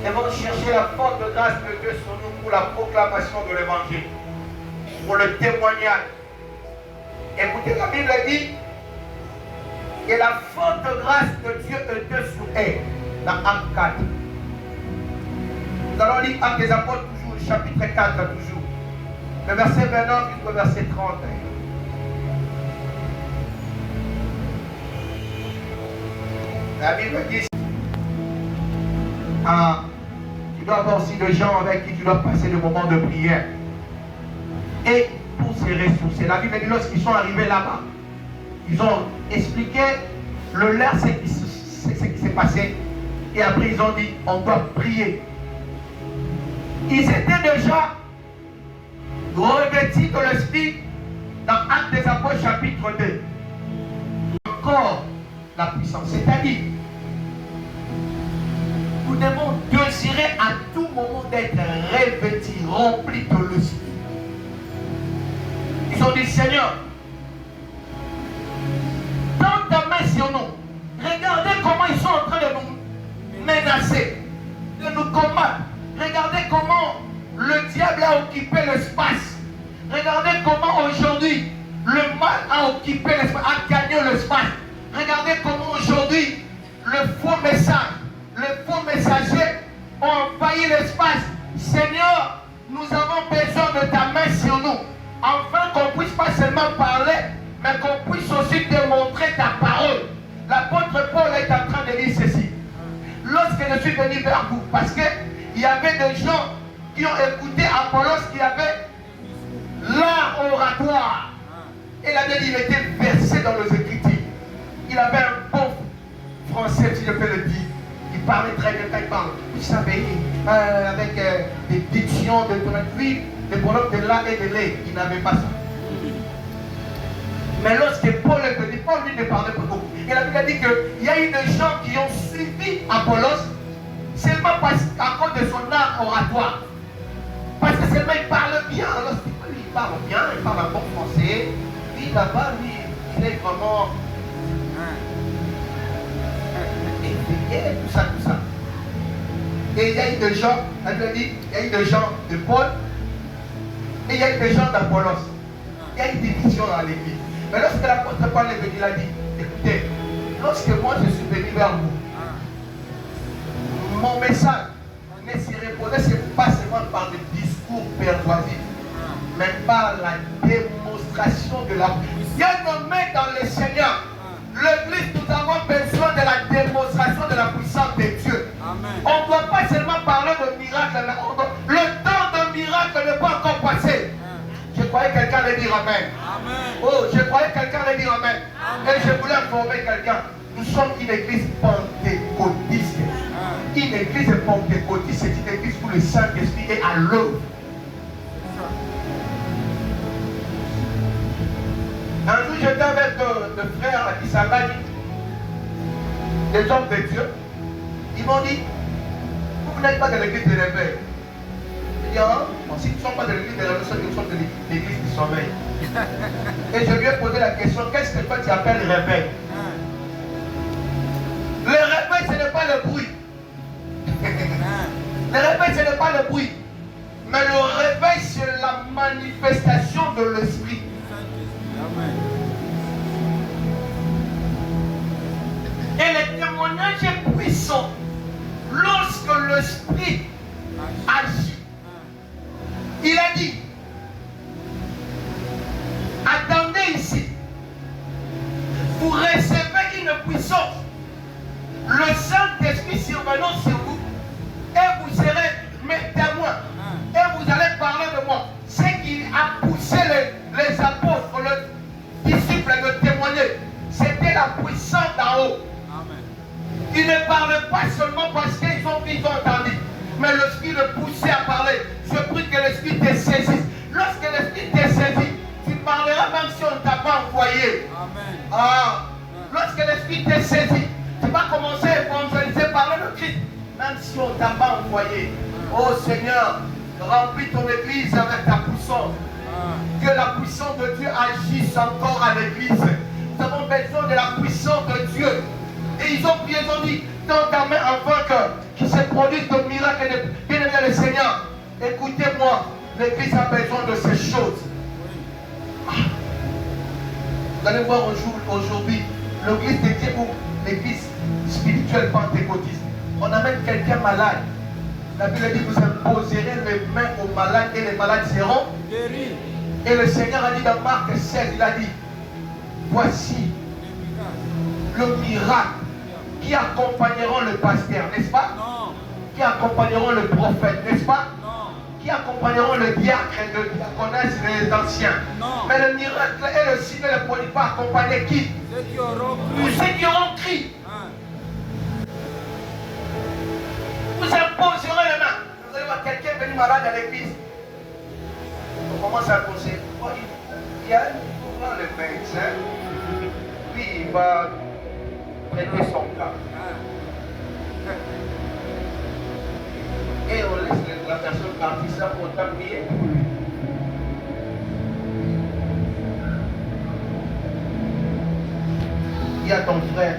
Nous devons chercher la forte grâce de Dieu sur nous pour la proclamation de l'évangile, pour le témoignage. Écoutez, la Bible dit que la forte grâce de Dieu était sur elle, dans Acte 4. Nous allons lire Actes des Apôtres toujours, chapitre 4 toujours. le verset 29 jusqu'au verset 31. La Bible dit, tu dois avoir aussi des gens avec qui tu dois passer des moments de prière. Et pour se ressourcer, la Bible dit, lorsqu'ils sont arrivés là-bas, ils ont expliqué ce qui s'est passé. Et après, ils ont dit, on doit prier. Ils étaient déjà revêtis de l'Esprit dans Actes des Apôtres chapitre 2. Encore la puissance. C'est-à-dire, nous devons désirer à tout moment d'être revêtis, remplis de l'Esprit. Ils ont dit, Seigneur, tends ta main sur nous. Regardez comment ils sont en train de nous menacer, de nous combattre. Regardez comment le diable a occupé l'espace. Regardez comment aujourd'hui le mal a occupé l'espace, a gagné l'espace. Regardez comment aujourd'hui le faux messager ont envahi l'espace. Seigneur, nous avons besoin de ta main sur nous. Afin qu'on puisse pas seulement parler, mais qu'on puisse aussi démontrer ta parole. L'apôtre Paul est en train de dire ceci. Lorsque je suis venu vers vous, parce qu'il y avait des gens qui ont écouté Apollos qui avait l'art oratoire. Et la Bible, il était versé dans les Écritures. Il avait un bon français, si je peux le dire. Il parlait très bien quand il parle. Vous savez, avec des dictions de 38, des pronoms de là et de l'est. Il n'avait pas ça. Mais lorsque Paul est venu, Paul lui ne parlait pas beaucoup. Et la Bible a dit qu'il y a eu des gens qui ont suivi Apollos seulement à cause de son art oratoire. Parce que seulement il parle bien. Lorsqu'il parle bien, il parle un bon français. Lui là-bas, lui, il est vraiment éveillé, tout ça. Et il y a eu des gens, elle me dit, il y a eu des gens de Paul et il y a eu des gens d'Apollos. Il y a eu des divisions dans l'église. Mais lorsque l'apôtre Paul est venu, il a dit, écoutez, lorsque moi je suis venu vers vous, mon message ne se reposait pas seulement par des discours persuasifs, mais par la démonstration de la puissance. Bien-aimé dans le Seigneur, l'église, nous avons besoin de la démonstration de la puissance de Dieu. Amen. On ne doit pas seulement parler de miracles, mais le temps de miracle n'est pas encore passé. Je croyais que quelqu'un allait dire Amen. Amen. Oh, je croyais que quelqu'un allait dire Amen. Amen. Et je voulais informer quelqu'un. Nous sommes une église pentecôtiste. Une église pentecôtiste, c'est une église où le Saint-Esprit est à l'œuvre. Un jour, j'étais avec deux frères à Kisangani, des hommes de Dieu. Ils m'ont dit, vous n'êtes pas de l'église de réveil. Je dis, ah, si nous ne sommes pas de l'église de réveil, nous sommes de l'église du sommeil. Et je lui ai posé la question, qu'est-ce que toi tu appelles réveil? Le réveil, ce n'est pas le bruit. Le réveil, ce n'est pas le bruit. Mais le réveil, c'est la manifestation de l'esprit. Et le témoignage est puissant lorsque l'esprit agit. Il a dit, attendez ici, vous recevez une puissance, le Saint-Esprit survenant sur vous, et vous serez mes témoins, et vous allez parler de moi. Ce qui a poussé les apôtres, les disciples de témoigner, c'était la puissance d'en haut. Ils ne parlaient pas seulement parce qu'ils ont entendu, mais l'esprit le poussait à parler. Je prie que l'esprit te saisisse. Lorsque l'esprit te saisit, tu parleras même si on ne t'a pas envoyé. Amen. Ah, lorsque l'esprit te saisit, tu vas commencer à évangéliser, parler de Christ, même si on ne t'a pas envoyé. Oh Seigneur, remplis ton église avec ta puissance. Que la puissance de Dieu agisse encore à l'église. Nous avons besoin de la puissance de Dieu. Et ils ont prié, ils ont dit, tant ta main afin qu'il se produise de miracles. Bien aimé le Seigneur, écoutez-moi, l'église a besoin de ces choses. Vous allez voir aujourd'hui, l'église de Dieu ou l'église spirituelle pentecôtiste. On amène quelqu'un malade. La Bible dit, vous imposerez les mains aux malades et les malades seront guéris. Et le Seigneur a dit dans Marc 16, il a dit, voici le miracle qui accompagneront le pasteur, n'est-ce pas? Non. Qui accompagneront le prophète, n'est-ce pas? Non. Qui accompagneront le diacre et le diaconesse et les anciens. Non. Mais le miracle et le signe ne pourront pas accompagner qui? Ceux qui auront Tous cru. ceux qui auront crié. Hein. Vous imposerez les mains. Vous allez voir quelqu'un venir malade à l'église. On commence à poser. Oh, il y a le médecin. Lui, il va traiter son cas. Et on laisse la personne partir sans pourtant prier pour lui. Dis à ton frère,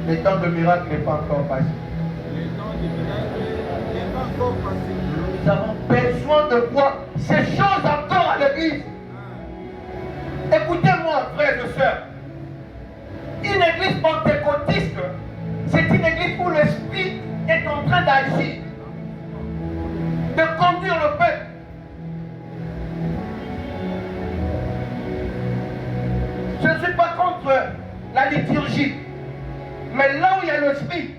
le temps de miracle n'est pas encore passé. Le temps du miracle n'est pas encore passé. Nous avons besoin de voir ces choses encore à l'église. Écoutez-moi, frères et sœurs. Une église pentecôtiste, c'est une église où l'esprit est en train d'agir, de conduire le peuple. Je ne suis pas contre la liturgie, mais là où il y a l'esprit,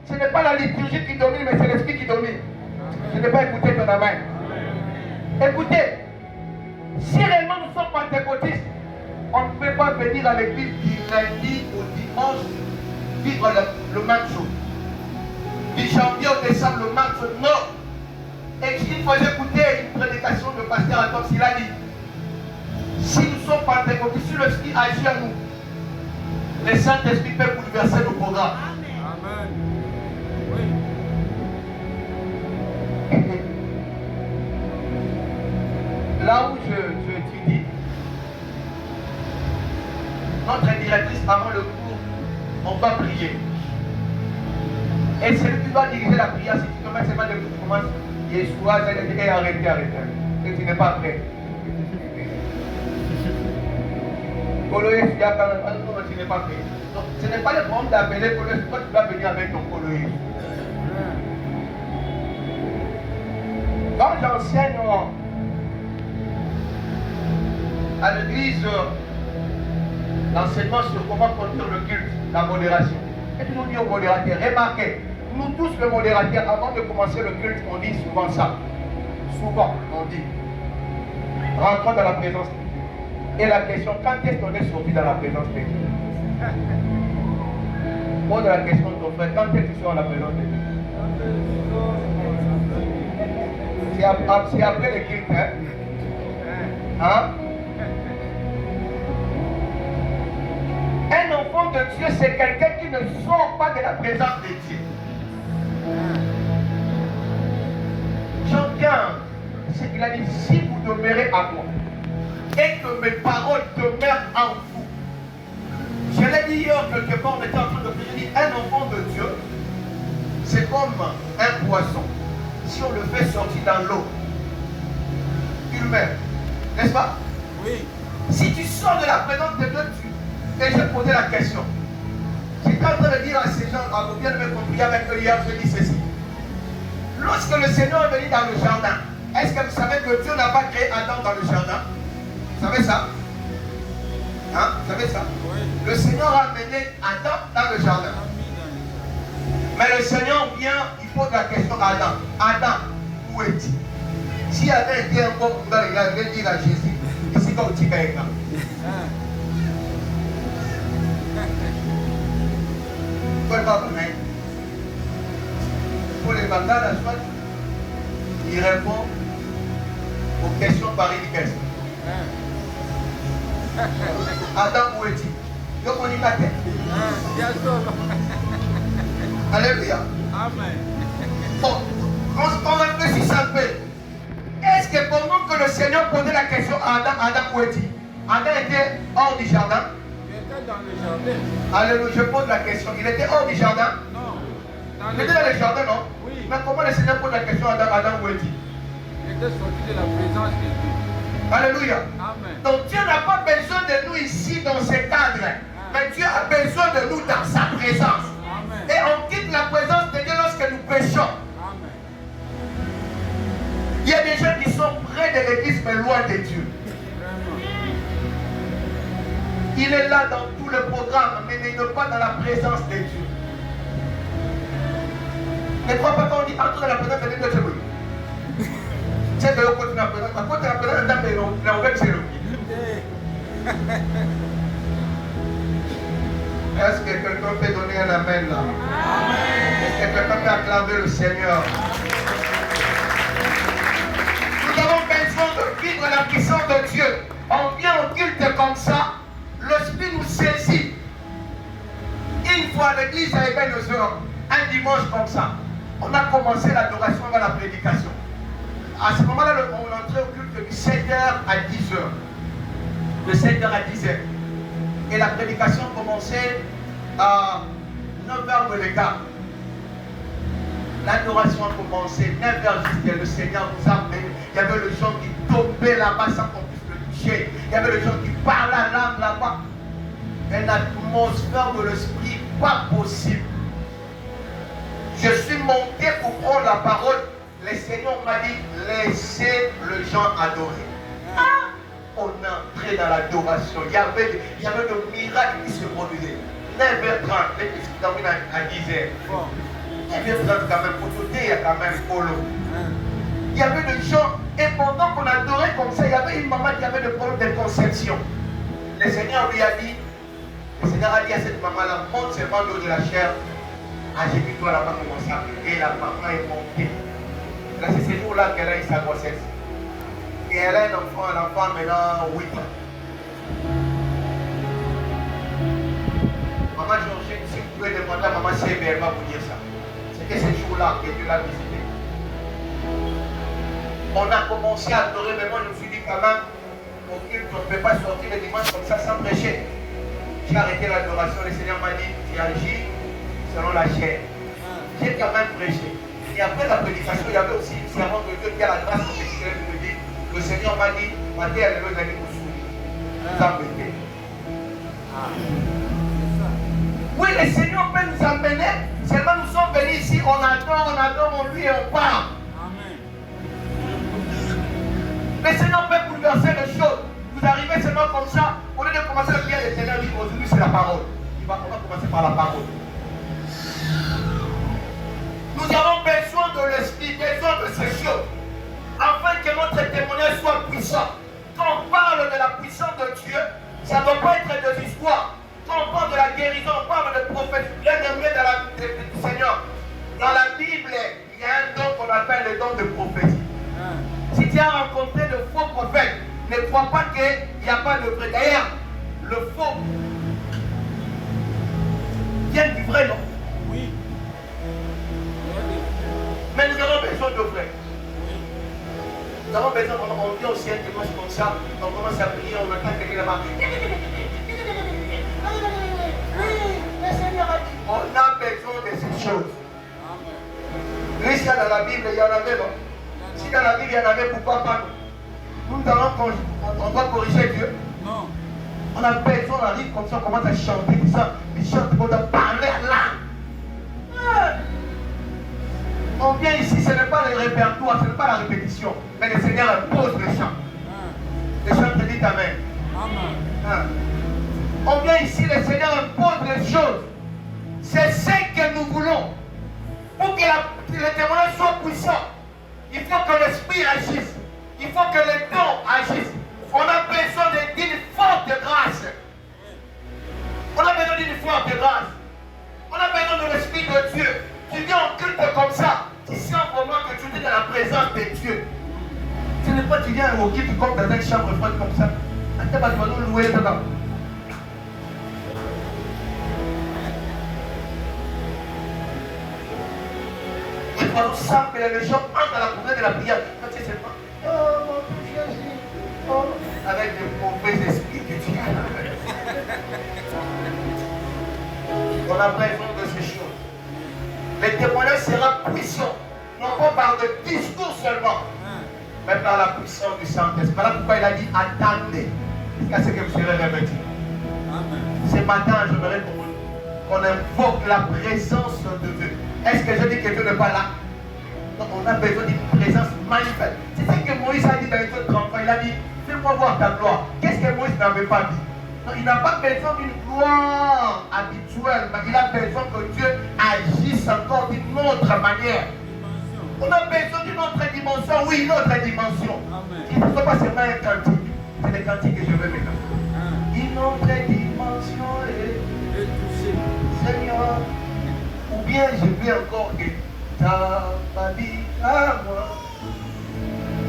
ce n'est pas la liturgie qui domine, mais c'est l'esprit qui domine. Je n'ai pas écouté ton amen. Écoutez, si réellement nous sommes pentecôtistes, on ne peut pas venir à l'église du lundi au dimanche vivre le même jour. Du janvier au décembre, le même jour. Non. Et il faut écouter une prédication de pasteur Atom, il a dit, si nous sommes pentecôtistes, si le Esprit agit en nous, le Saint-Esprit peut bouleverser nos programmes. Amen. Oui. Là où je étudie, notre directrice, avant le cours, on va prier. Et c'est lui qui doit diriger la prière. Si tu commences, c'est pas de tout, tu commences, Yeshua, et arrêtez. Et tu n'es pas prêt. Coloïs, il y a quand même, non, tu n'es pas prêt. Donc, ce n'est pas le problème d'appeler Coloïs, toi tu dois venir avec ton Coloïs. Quand j'enseigne à l'église, l'enseignement sur comment conduire le culte, la modération. Et tu nous dis aux modérateurs, remarquez, nous tous les modérateurs, avant de commencer le culte, on dit souvent ça. Souvent, on dit, rentrons dans la présence de Dieu. Et la question, quand est-ce qu'on est sorti dans la présence de Dieu? Pose la question de ton frère, quand est-ce que tu sors dans la présence de Dieu? C'est après le culte, hein? Hein? Un enfant de Dieu, c'est quelqu'un qui ne sort pas de la présence de Dieu. J'entends ce qu'il a dit, si vous demeurez à moi et que mes paroles demeurent en vous. Je l'ai dit hier quelque part, on était en train de prier, un enfant de Dieu, c'est comme un poisson. Si on le fait sortir dans l'eau, il meurt. N'est-ce pas? Oui. Si tu sors de la présence de Dieu, et je posais la question. J'étais en train de dire à ces gens, à vous bien de me compris avec eux hier, je dis ceci. Lorsque le Seigneur est venu dans le jardin, est-ce que vous savez que Dieu n'a pas créé Adam dans le jardin? Vous savez ça? Hein? Vous savez ça? Oui. Le Seigneur a amené Adam dans le jardin. Mais le Seigneur vient, il pose la question à Adam. Adam, où es-tu? Si Adam était encore dans il allait dire à Jésus, ici quand tu es avec moi. Pour les mandats, la soit, il répond aux questions par une question. Adam, où est-il? Donc on y va tête. Alléluia. Amen. Bon, on réfléchit un peu. Est-ce que pendant que le Seigneur posait la question à Adam, Adam, où est-il? Adam était hors du jardin. Il était dans le jardin. Alléluia, je pose la question. Il était hors du jardin? Non. Il était dans le jardin, non? Oui. Mais comment le Seigneur pose la question à Adam, Adam, où est-il? Il était sorti de la présence de Dieu. Alléluia. Amen. Donc Dieu n'a pas besoin de nous ici dans ce cadre. Mais Dieu a besoin de nous dans sa présence. Amen. Et on quitte la présence de Dieu lorsque nous péchons. Amen. de l'église, mais loin de Dieu. Il est là dans tout le programme, mais il n'est pas dans la présence de Dieu. Ne crois pas quand on dit entre dans la présence de Dieu, c'est oui. C'est de l'autre côté de la présence. À côté de la présence, il a ouvert ses rues. Est-ce que quelqu'un peut donner un amen là? Est-ce que quelqu'un peut acclamer le Seigneur? Nous avons besoin de vivre la puissance de Dieu. On vient au culte comme ça, l'esprit nous saisit. Une fois à l'église à Ebenezer, un dimanche comme ça, on a commencé l'adoration avant la prédication. À ce moment-là, on entrait au culte de 7h à 10h. De 7h à 10h. Et la prédication commençait à 9h de l'écart. L'adoration a commencé 9h jusqu'à le Seigneur nous a amené. Il y avait les gens qui tombaient là-bas sans qu'on puisse le toucher. Il y avait les gens qui parlaient la langue là-bas. Une atmosphère de l'esprit pas possible. Je suis monté pour prendre la parole. Le Seigneur m'a dit, laissez les gens adorer. Ah! On entrait dans l'adoration. Il y avait de miracles qui se produisaient. 9h30, l'église qui termine à 10h. 9h30 quand même, pour tout il y a quand même polo. Il y avait des gens, et pendant qu'on adorait comme ça, il y avait une maman qui avait des problèmes de conception. Le Seigneur lui a dit, le Seigneur a dit à cette maman-là, monte seulement l'eau de la chair. Ah, j'ai vu toi là-bas commencer à prier, la maman est montée. Là, c'est ce jour-là qu'elle a eu sa grossesse. Et elle a un enfant maintenant 8 ans. Maman Georgine, si vous pouvez demander à maman si elle va vous dire ça. C'était ce jour-là que Dieu l'a visité. On a commencé à adorer, mais moi je me suis dit quand même, on ne peut pas sortir le dimanche comme ça sans prêcher. J'ai arrêté l'adoration, le Seigneur m'a dit, tu agis selon la chair. J'ai quand même prêché. Et après la prédication, il y avait aussi une servante de Dieu qui a la grâce de me dire, le Seigneur m'a dit, Maté, elle est allée vous soutenir. Vous embêtez. Oui, le Seigneur peut nous emmener. Seulement nous sommes venus ici, on adore lui et on part. Le Seigneur peut bouleverser les choses. Vous arrivez seulement comme ça, au lieu de commencer à prier, le Seigneur dit aujourd'hui c'est la parole. On va commencer par la parole. Nous avons besoin de l'esprit, besoin de ces choses, afin que notre témoignage soit puissant. Quand on parle de la puissance de Dieu, ça ne doit pas être des histoires. Quand on parle de la guérison, on parle de prophète. Bien aimé du Seigneur. Dans la Bible, il y a un don qu'on appelle le don de prophétie. Si tu as rencontré de faux prophètes, ne crois pas qu'il n'y a pas de vrai. D'ailleurs, le faux vient du vrai, non? Oui. Mais nous avons besoin de vrai. Nous avons besoin, on vient aussi un dimanche comme ça, on commence à prier, on entend quelqu'un là-bas. Le Seigneur a dit, on a besoin de ces choses. Lui, si dans la Bible, il y en avait, non? Si dans la Bible, il y en avait, pourquoi pas nous? Nous allons, on doit corriger Dieu. Non. On a besoin, on arrive comme ça, on commence à chanter, tout ça. Il chante, on doit parler là. On vient ici, ce n'est pas le répertoire, ce n'est pas la répétition. Mais le Seigneur impose le chant. Le chant te dit Amen. Amen. On vient ici, le Seigneur impose les choses. C'est ce que nous voulons. Pour que le témoignage soit puissant, il faut que l'esprit agisse. Il faut que les dons agissent. On a besoin d'une forte grâce. On a besoin d'une forte grâce. On a besoin de l'esprit de Dieu. Tu viens en culte comme ça. Tu sens vraiment que tu es dans la présence de Dieu. Ce n'est pas tu viens au culte comme dans une chambre froide comme ça. Tu vas nous louer dedans. Et quand on sent que les gens entrent dans la prière de la prière, quand tu sais pas, oh mon Dieu Jésus, oh, avec de mauvais esprits que tu as. On a besoin de ces choses. Le témoignage sera puissant, non pas par de discours seulement, mais par la puissance du Saint-Esprit. Voilà pourquoi il a dit attendez jusqu'à ce que vous serez revêtus. Ce matin, j'aimerais qu'on invoque la présence de Dieu. Est-ce que je dis que Dieu n'est pas là? Donc on a besoin d'une présence magnifique. C'est ça que Moïse Moïse a dit dans Exode 33, il a dit, fais-moi voir ta gloire. Qu'est-ce que Moïse n'avait pas dit? Non, il n'a pas besoin d'une gloire habituelle, mais il a besoin que Dieu agisse encore d'une autre manière. On a besoin d'une autre dimension, oui, une autre dimension. Il ne faut pas seulement un cantique, c'est le cantique que je veux maintenant. Une autre dimension est Seigneur. Ou bien je vais encore dire, ta vie à moi.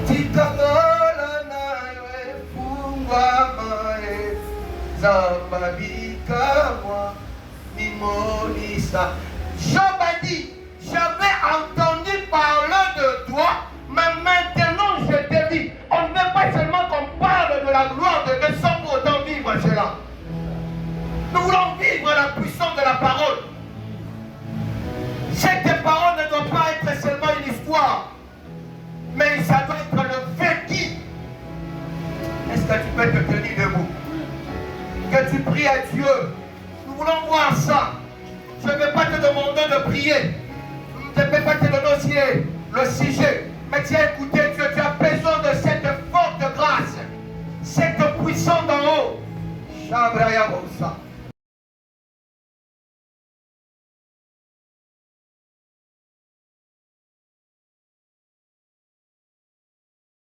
Tikagola na we fungwa mae. Zambabika moi, Mimonisa. Job a dit, j'avais entendu parler de toi, mais maintenant je te dis, on ne veut pas seulement qu'on parle de la gloire de Dieu sans pour autant vivre cela. Nous voulons vivre la puissance de la parole. Cette parole ne doit pas être seulement une histoire, mais ça doit être le vécu. Est-ce que tu peux te tenir debout? Que tu pries à Dieu. Nous voulons voir ça. Je ne vais pas te demander de prier. Je ne vais pas te donner aussi le sujet. Mais tu as écouté Dieu. Tu as besoin de cette forte grâce. Cette puissance d'en haut. Shabraya Bosa.